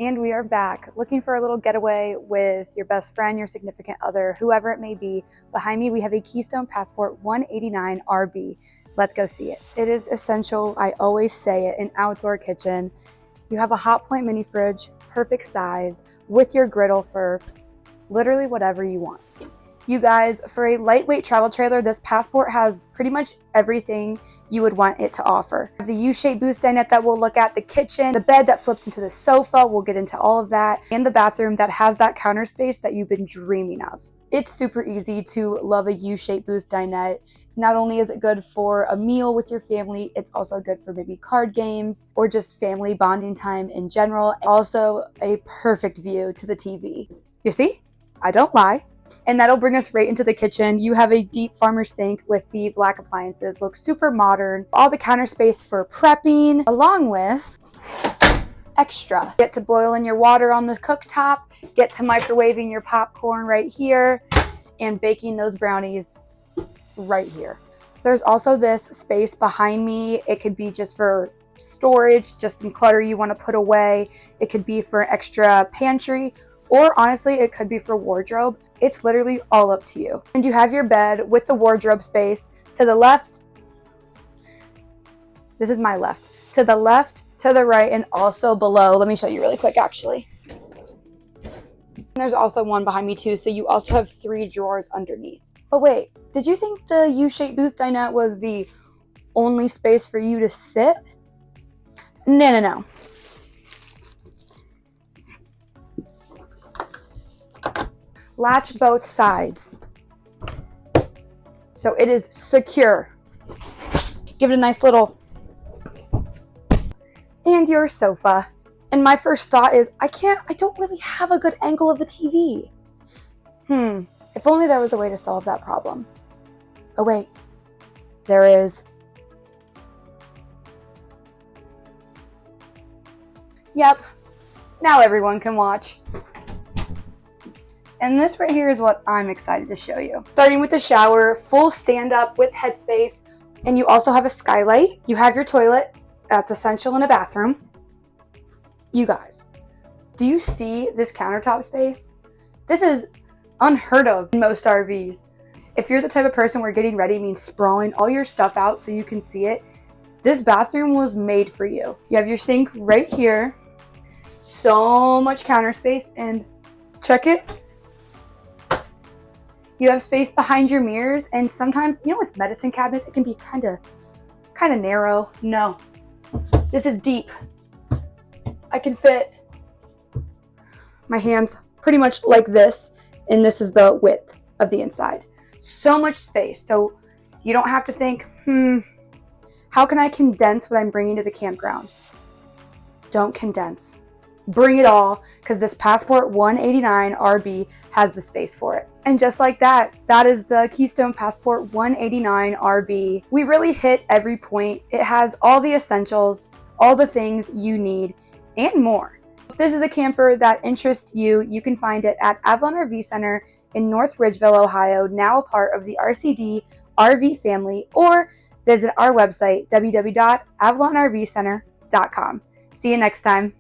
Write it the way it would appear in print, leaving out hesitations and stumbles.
And we are back, looking for a little getaway with your best friend, your significant other, whoever it may be. Behind me, we have a Keystone Passport 189 RB. Let's go see it. It is essential, I always say it, an outdoor kitchen. You have a hot point mini fridge, perfect size, with your griddle for literally whatever you want. You guys, for a lightweight travel trailer, this Passport has pretty much everything you would want it to offer. The U-shaped booth dinette that we'll look at, the kitchen, the bed that flips into the sofa, we'll get into all of that, and the bathroom that has that counter space that you've been dreaming of. It's super easy to love a U-shaped booth dinette. Not only is it good for a meal with your family, it's also good for maybe card games or just family bonding time in general. Also a perfect view to the TV. You see? I don't lie. And that'll bring us right into the kitchen. You have a deep farmer sink with the black appliances, looks super modern. All the counter space for prepping, along with extra. Get to boiling your water on the cooktop, get to microwaving your popcorn right here, and baking those brownies right here. There's also this space behind me. It could be just for storage, just some clutter you want to put away. It could be for extra pantry, or honestly, it could be for wardrobe. It's literally all up to you. And you have your bed with the wardrobe space to the left. This is my left. To the left, to the right, and also below. Let me show you really quick, actually. And there's also one behind me too, so you also have 3 drawers underneath. But wait, did you think the U-shaped booth dinette was the only space for you to sit? No. Latch both sides, so it is secure. Give it a nice little, and your sofa. And my first thought is, I don't really have a good angle of the TV. If only there was a way to solve that problem. Oh wait, there is. Yep, now everyone can watch. And this right here is what I'm excited to show you. Starting with the shower, full stand up with headspace, and you also have a skylight. You have your toilet, that's essential in a bathroom. You guys, do you see this countertop space? This is unheard of in most RVs. If you're the type of person where getting ready means sprawling all your stuff out so you can see it, this bathroom was made for you. You have your sink right here, so much counter space, and check it. You have space behind your mirrors, and sometimes, you know, with medicine cabinets, it can be kind of narrow. No, this is deep. I can fit my hands pretty much like this, and this is the width of the inside. So much space, so you don't have to think, how can I condense what I'm bringing to the campground? Don't condense. Bring it all, because this Passport 189 RB has the space for it. And just like that, that is the Keystone Passport 189 RB. We really hit every point. It has all the essentials, all the things you need, and more. If this is a camper that interests you, you can find it at Avalon RV Center in North Ridgeville, Ohio, now a part of the RCD RV family, or visit our website, www.avalonrvcenter.com. See you next time.